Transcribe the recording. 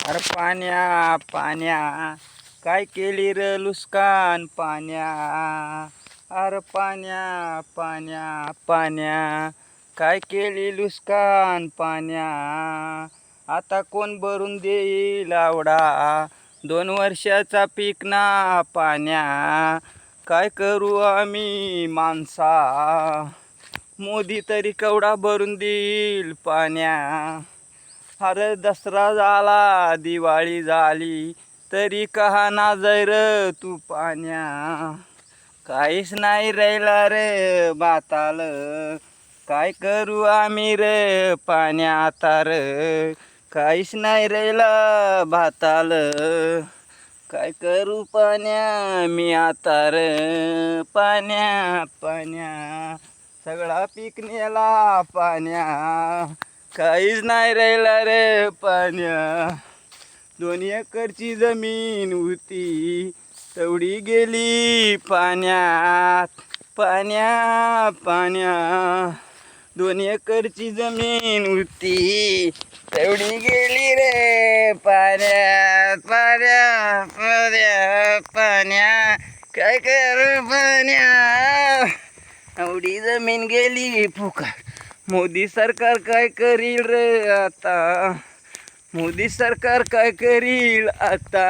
अरे पाण्या पाण्या, काय केली र लुस्कान पाण्या. अरे पाण्या पाण्या पाण्या, काय केली लुस्कान पाण्या. आता कोण भरून देईल आवडा 2 वर्षाचा पीक ना पाण्या. काय करू आम्ही माणसा, मोदी तरी केवढा भरून देईल पाण्या. अरे दसरा झाला दिवाळी झाली तरी कहा ना जैर तू पाण्या. काहीच नाही राहिला रे बाताल, काय करू आम्ही रे पाण्या आता रे. काहीच नाही राहिला भाताल, काय करू पाण्या मी आता रे. पाण्या पाण्या, सगळा पीक नेला पाण्या. काहीच नाही राहिला रे पाण्या. 2 एकरची जमीन होती तेवढी गेली पाण्यात. पाण्या पाण्या, 2 एकरची जमीन होती तेवढी गेली रे पाण्यात. पाण्या पाण्या पाण्या, काय करू पाण्या, एवढी जमीन गेली फुकट. मोदी सरकार काय करील रे आता, मोदी सरकार काय करील आता.